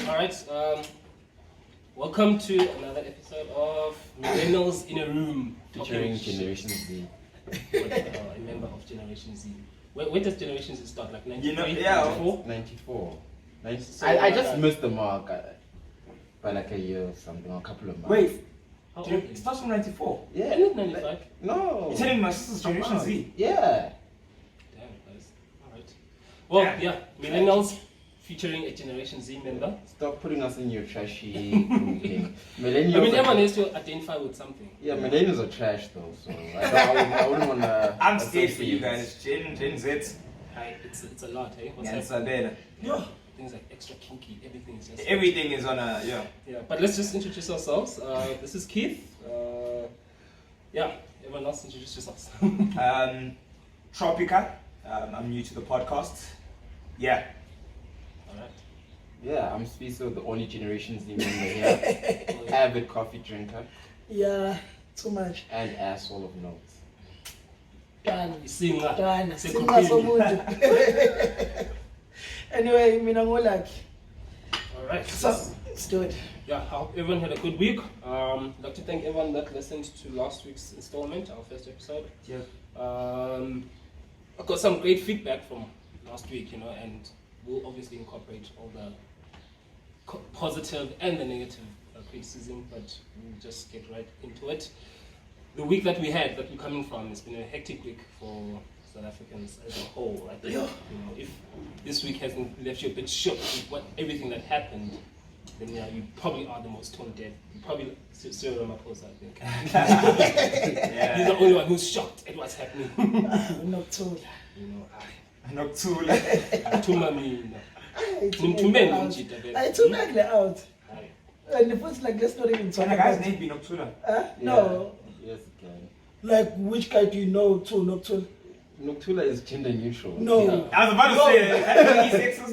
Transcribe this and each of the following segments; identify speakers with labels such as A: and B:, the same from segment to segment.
A: Alright, welcome to another episode of Millennials in a Room.
B: Featuring Generation Z.
A: A member of Generation Z. Where does Generation Z start? Like 93,
B: 94? 94.
A: So
B: I just missed the mark by like a year or something, or a couple of months.
C: Wait,
A: How old
C: it
A: is
C: starts from 94.
B: Yeah.
A: Isn't it 95?
B: No.
C: You're telling my sister's Generation Z.
B: Yeah.
A: Damn, guys. Alright. Well, yeah, Millennials featuring a Generation Z member.
B: Stop putting us in your trashy grouping. Millennials.
A: I mean, everyone has to identify with something.
B: Yeah, millennials are trash though, so I wouldn't want to.
C: I'm scared for you guys. Gen Z.
A: Hi, it's a lot, eh? What's
C: Yeah, it's
A: happening?
C: yeah.
A: Things like extra kinky, everything is just...
C: Everything is on a, yeah.
A: Yeah, but let's just introduce ourselves. This is Keith. Yeah, everyone else introduce yourselves.
C: Tropica. I'm new to the podcast. Yeah.
A: Alright.
B: Yeah, I'm Spiso, the only Generation Z member here. Avid coffee drinker.
D: Yeah, too much.
B: And asshole of note.
D: Done.
A: Singa.
D: Done.
A: Sekuphi.
D: Singa. Anyway, mina ngolaki.
A: Alright.
D: So, let's do it.
A: Yeah, I hope everyone had a good week. I'd like to thank everyone that listened to last week's installment, our first episode.
C: Yeah.
A: I got some great feedback from last week, and we'll obviously incorporate all the positive and the negative criticism, but we'll just get right into it. The week that we're coming from, it's been a hectic week for South Africans as a whole. I think, if this week hasn't left you a bit shocked with everything that happened, then you probably are the most tone deaf. You probably Cyril Ramaphosa, I think.
C: Yeah.
A: He's the only one who's shocked at what's happening.
D: Not too.
C: Not too
A: Tumami.
D: I too like out. And if it's like, let's not even talk
C: Can a
D: about
C: guy's name be Noctula?
D: No.
B: Yes, it can.
D: Like, which guy do you know too? Not too.
B: Noctula is gender neutral.
D: No.
A: Yeah.
C: I was about to say,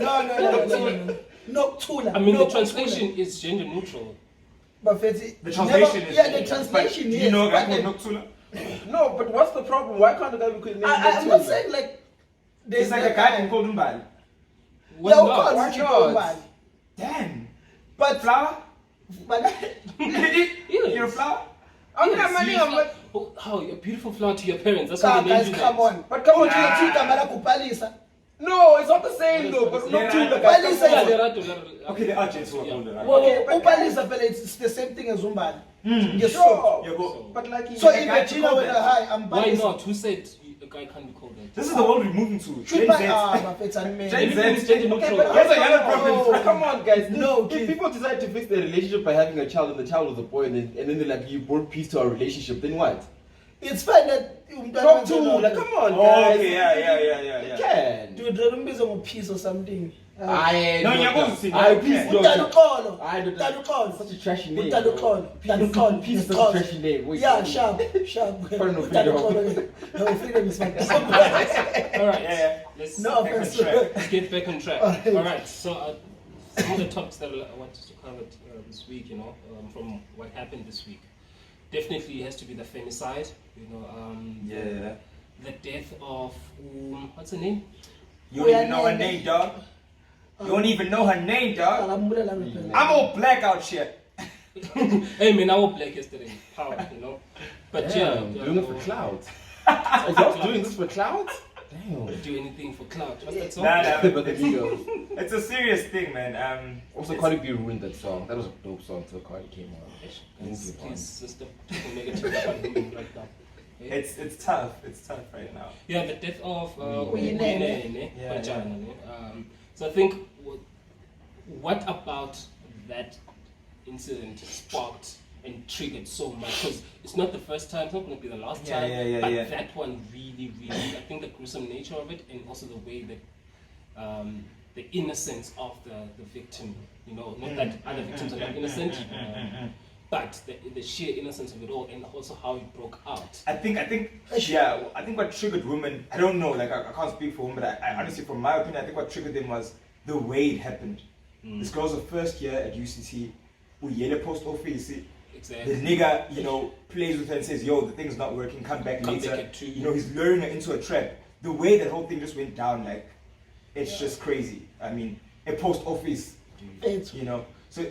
D: No. Noctula.
A: I mean,
D: no,
A: the translation is gender neutral.
D: But the
C: translation is...
D: Yeah, the translation
C: Do
D: is...
C: you know a guy called Noctula?
B: No, but what's the problem? Why can't the guy be called
D: I'm not saying like...
C: It's like a guy called Umbali.
A: Well,
D: No,
A: not.
D: can't
C: Damn.
D: But...
C: Flower?
D: But...
C: You're a flower?
A: How a beautiful flower to your parents. That's what they named
D: Guys,
A: you.
D: come on. But come on, kupalisa.
B: No, it's not the same though. But
C: Yeah,
B: Noctula,
C: right.
B: guys,
A: Yeah,
B: come on.
A: there are
C: Okay, the archers who are older, right?
D: Okay, upalisa, but it's the same thing as umbali. Yes,
B: Sure.
C: Yeah, go.
B: But like,
D: So
C: Yeah,
D: if
C: guy
D: a Gina
C: called
D: with a
C: that.
D: high, I'm
A: Why
D: balisa.
A: not? Who said a guy can't be called that?
C: This is the world we're moving to. Gen Z.
D: But
A: Everything is gender neutral.
B: but
C: Here's a yellow problem.
B: Come on, guys.
D: No,
B: if
D: kid.
B: people decide to fix their relationship by having a child and the child was a boy, and then they're like, you brought peace to our relationship, then what?
D: It's fine that
B: Talk to, like, come on,
C: Oh,
B: guys.
C: okay, yeah.
B: You can.
D: dude, remember a piece or something.
B: I
C: No,
B: don't
C: you're
B: know.
C: going to see
B: I
C: that.
B: please
C: Okay.
B: don't.
D: Utalukolo.
B: I don't.
D: Utalukolo.
B: Such a trashy name.
D: Utalukolo.
B: Peace is such a trashy name. Wait,
D: Yeah, sharp.
B: Pardon,
D: Utalukolo. No, freedom is my
A: Alright,
C: Yeah.
A: let's
D: No
C: Back on
D: offense.
C: track.
A: get back on track. Alright, so some of the topics that I wanted to cover this week, from what happened this week. Definitely has to be the femicide,
C: Yeah.
A: the death of, what's her name?
C: You don't even know her name, dog. You don't even know her name, dog. I'm all black out here.
A: Hey man, I was black yesterday. How, But
B: Damn, doing it for clout. Are y'all doing this for clout? Damn.
A: do anything for clout. What's that song?
C: Nah,
B: But the Migos.
C: it's a serious thing, man.
B: Also, Cardi B ruined that song. That was a dope song until Cardi came on.
A: Please, sister, talking negative about women right now. Okay?
C: It's tough. It's tough right now.
A: Yeah, the death of
D: Uyinene.
C: Yeah.
A: So I think what about that incident sparked and triggered so much? Because it's not the first time, it's not going to be the last time. But that one really, I think the gruesome nature of it, and also the way that the innocence of the victim, not that other victims are not innocent, but the sheer innocence of it all, and also how it broke out.
C: I think what triggered women, I don't know, like I can't speak for women, but I honestly, from my opinion, I think what triggered them was the way it happened. This girl's the first year at UCC, Uyele post office.
A: Exactly.
C: The nigga, plays with her and says, yo, the thing's not working, come back later.
A: Back at 2.
C: He's luring her into a trap. The way that whole thing just went down, like, it's just crazy. I mean, a post office
D: It's
C: You know, so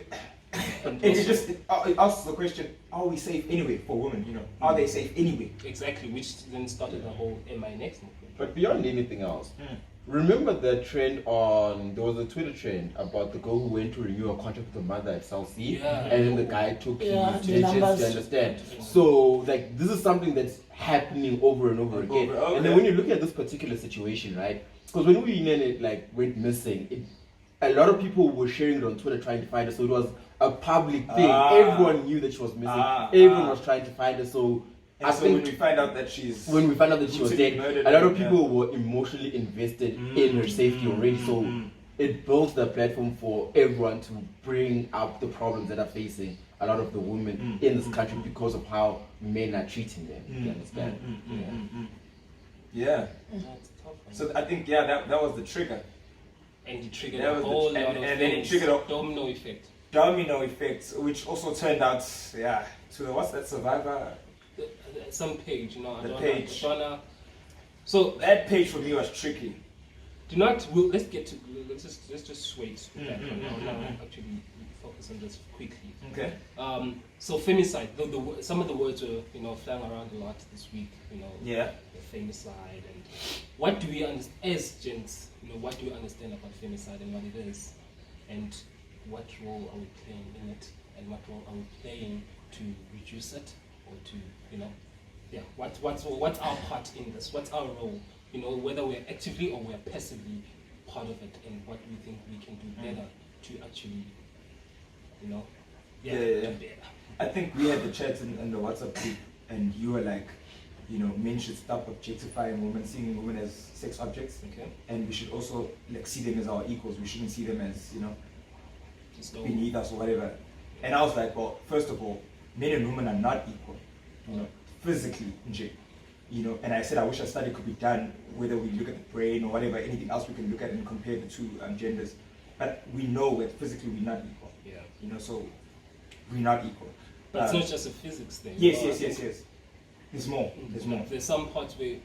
C: it just it asks the question: are we safe anyway for women? You know, are they safe anyway?
A: Exactly, which then started the whole "Am I next?" movement.
B: But beyond anything else,
C: Mm.
B: remember the trend on, there was a Twitter trend about the girl who went to renew a contract with her mother at South Sea,
A: Yeah.
B: and then the guy took
D: Yeah,
B: his
D: the
B: digits,
D: numbers.
B: you understand? So, like, this is something that's happening over and over again.
C: Okay.
B: And then when you look at this particular situation, right, because when we like went missing, a lot of people were sharing it on Twitter trying to find her, so it was a public thing. Everyone knew that she was missing. Everyone was trying to find her, so
C: And
B: I
C: so
B: think
C: when we find out that she's
B: when we found out that she was
C: brutally
B: dead,
C: murdered,
B: a lot of
C: yeah.
B: people were emotionally invested in her safety already. So it builds the platform for everyone to bring up the problems that are facing a lot of the women in this country because of how men are treating them. You understand?
C: Yeah.
A: That's tough.
C: So I think that was the trigger.
A: And it triggered
C: That
A: a
C: was the-
A: whole lot
C: and
A: of
C: then it
A: things.
C: triggered a-
A: domino effect.
C: Domino effects, which also turned out, to what's that Survivor?
A: Some page, you know,
C: The
A: Adonna,
C: page.
A: Adonna. So
C: That page for me was tricky.
A: do not. Let's just wait with that for now. Now actually focus on this quickly.
C: Okay.
A: So femicide. Some of the words were flying around a lot this week.
C: Yeah.
A: The femicide and what do we understand as gents? What do we understand about femicide and what it is, and what role are we playing in it, and what role are we playing to reduce it or to what's our part in this? What's our role? Whether we're actively or we're passively part of it, and what we think we can do better to actually, do better.
C: I think we had the chat in the WhatsApp group, and you were like, men should stop objectifying women, seeing women as sex objects,
A: Okay.
C: and we should also see them as our equals. We shouldn't see them as
A: Just don't.
C: beneath us or whatever. And I was like, well, first of all, men and women are not equal, physically, and I said I wish a study could be done, whether we look at the brain or whatever, anything else we can look at and compare the two genders. But we know that physically we're not equal.
A: Yeah.
C: So we're not equal.
A: But it's not just a physics thing.
C: Yes. There's more. There's more.
A: There's some parts where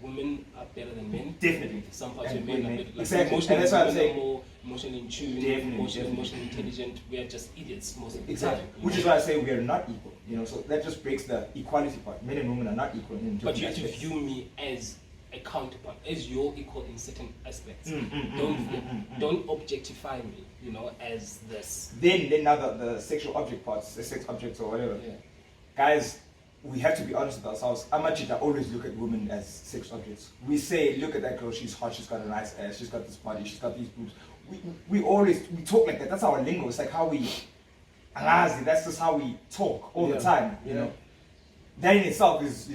A: women are better than men.
C: Definitely.
A: Some parts where
C: And
A: men are
C: women-
A: better. Like
C: exactly.
A: Emotionally,
C: And that's why I'm
A: women
C: saying-
A: are more emotionally in tune,
C: Definitely.
A: emotionally intelligent. We are just idiots most of the
C: Exactly.
A: time.
C: Which is why I say we are not equal. So that just breaks the equality part. Men and women are not equal in
A: But
C: different
A: you have to
C: aspects.
A: view me as a counterpart, as your equal in certain aspects.
C: Mm.
A: Don't objectify me, as this.
C: Then now the sexual object parts, the sex objects or whatever.
A: Yeah.
C: Guys, we have to be honest with ourselves. Amachita always look at women as sex objects. We say, look at that girl, she's hot, she's got a nice ass, she's got this body, she's got these boobs. We talk like that. That's our lingo. It's like how we that's just how we talk all the time, That in itself is,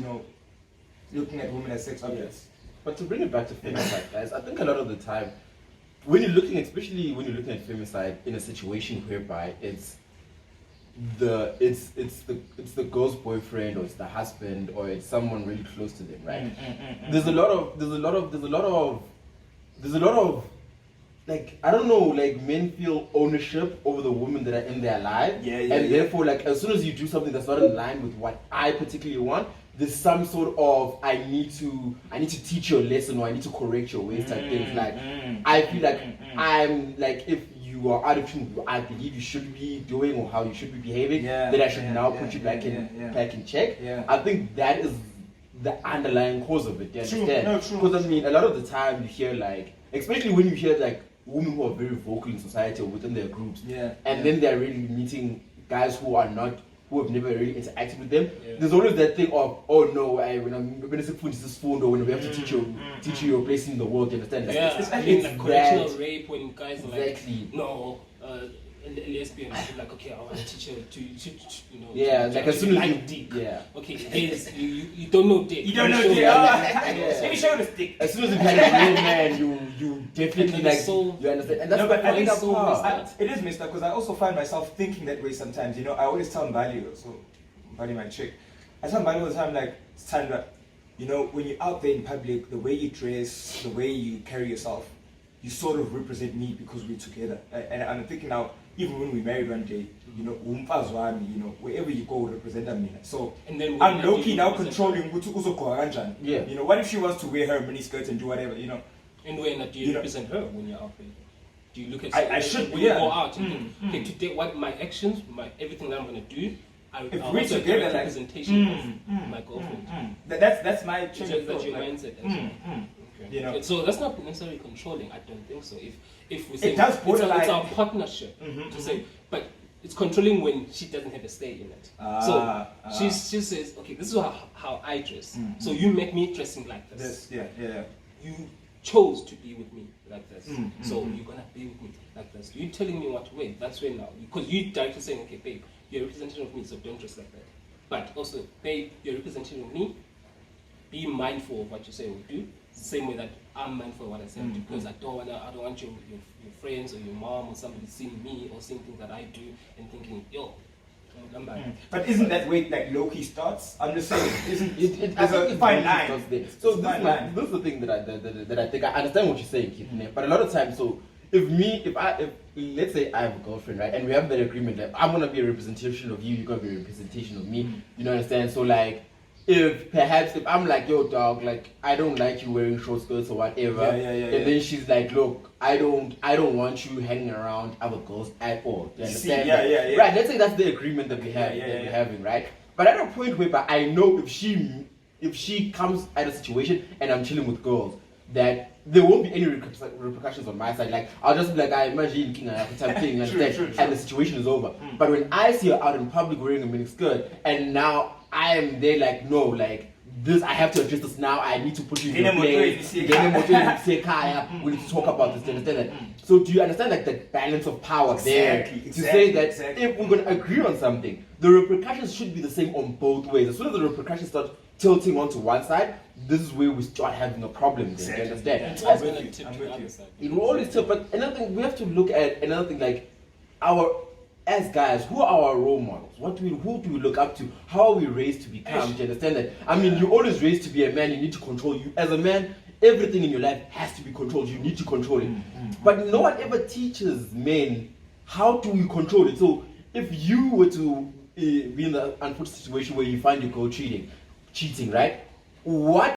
C: looking at women as sex objects.
B: But to bring it back to femicide, guys, I think a lot of the time, especially when you're looking at femicide in a situation whereby it's the girl's boyfriend or it's the husband or it's someone really close to them, right? There's a lot of like, I don't know, like, men feel ownership over the women that are in their life, and therefore, like, as soon as you do something that's not in line with what I particularly want, there's some sort of I need to teach you a lesson or I need to correct your ways type things. Like, I feel like I'm like, if you are out of tune with what I believe you should be doing or how you should be behaving, then I should put you back in check. I think that is the underlying cause of it. You understand?
C: No, true.
B: Because I mean, a lot of the time you hear, like, especially when you hear like women who are very vocal in society or within their groups, and then they're really meeting guys who have never really interacted with them. There's always that thing of, oh no, when I'm going to put this phone or when we have to teach you your place in the world. You understand?
A: It's like correctional rape when guys are like, no, lesbian, like, okay, I want to teach her to
B: like as soon as you
A: dick.
B: okay,
A: you don't know dick.
C: You don't know
A: Show
C: dick. Let me show you the stick.
B: as soon as you had a real man, you definitely
A: And
B: like
A: so-
B: you understand. And that's
C: but I think
B: that's
A: so
B: part.
A: messed
C: it is messed up because I also find myself thinking that way sometimes. I always tell Mbali, so Mbali my chick, I tell Mbali all the time, like, Sandra, when you're out there in public, the way you dress, the way you carry yourself, you sort of represent me because we're together. And I'm thinking now, even when we married one day, wherever you go, represent me. So
A: And then
C: I'm low-key now controlling what
B: Yeah.
C: what if she wants to wear her mini skirt and do whatever,
A: And when do you represent her when you're out there? Do you look at
C: I should,
A: when
C: yeah.
A: you go out? You think, okay, today, what my actions, everything that I'm gonna do, I
C: If
A: I
C: we
A: also
C: together,
A: direct
C: like,
A: representation of my girlfriend.
C: That's my
A: Is
C: change
A: that
C: of thought,
A: your
C: like,
A: mindset? As well? Okay.
C: You know.
A: So that's not necessarily controlling. I don't think so. If we say
C: does
A: it's
C: borderline-
A: our partnership to say, but it's controlling when she doesn't have a say in it. So she says, okay, this is how I dress. So you make me dressing like this.
C: Yeah.
A: You chose to be with me like this, so you're gonna be with me like this. You're telling me what to wear. That's when now, because you directly saying, okay, babe, you're a representative of me, so don't dress like that. But also, babe, you're a representative of me. Be mindful of what you say or do. Same way that I'm mindful of what I say because I don't want your friends or your mom or somebody seeing me or seeing things that I do and thinking, yo.
C: But isn't that way like low-key starts? I'm just saying, isn't
B: I
C: there's
B: think
C: a
B: it
C: fine
B: really
C: line.
B: starts there. So this is the thing that I think I understand what you're saying, Keith, but a lot of times, so if let's say I have a girlfriend, right, and we have that agreement that I'm gonna be a representation of you, you're gonna be a representation of me, you know, understand? So like, if I'm like, yo dog, like I don't like you wearing short skirts or whatever, and then she's like, look, I don't want you hanging around other girls at all. You understand?
C: Yeah.
B: Right, let's say that's the agreement that we have, we're having, right? But at a point where I know if she comes at a situation and I'm chilling with girls, that there won't be any repercussions on my side. Like I'll just be like, I imagine king type thing, you understand?
C: True.
B: And the situation is over. But when I see her out in public wearing a mini skirt, and now I am there like, no, like this, I have to address this now. I need to put you in your place. We need to talk about this. Do you understand that? So do you understand like the balance of power there? To say that if we're going to agree on something, the repercussions should be the same on both ways. As soon as the repercussions start tilting onto one side, this is where we start having a problem. Then, do you understand?
A: It's always going to tip to the other side.
B: It will always tip. But another thing, we have to look at another thing like as guys, who are our role models? Who do we look up to? How are we raised to become? Do you understand that? I mean, you're always raised to be a man. You need to control. You as a man, everything in your life has to be controlled. You need to control it. But no one ever teaches men how do we control it. So if you were to be in the unfortunate situation where you find your girl cheating, right? What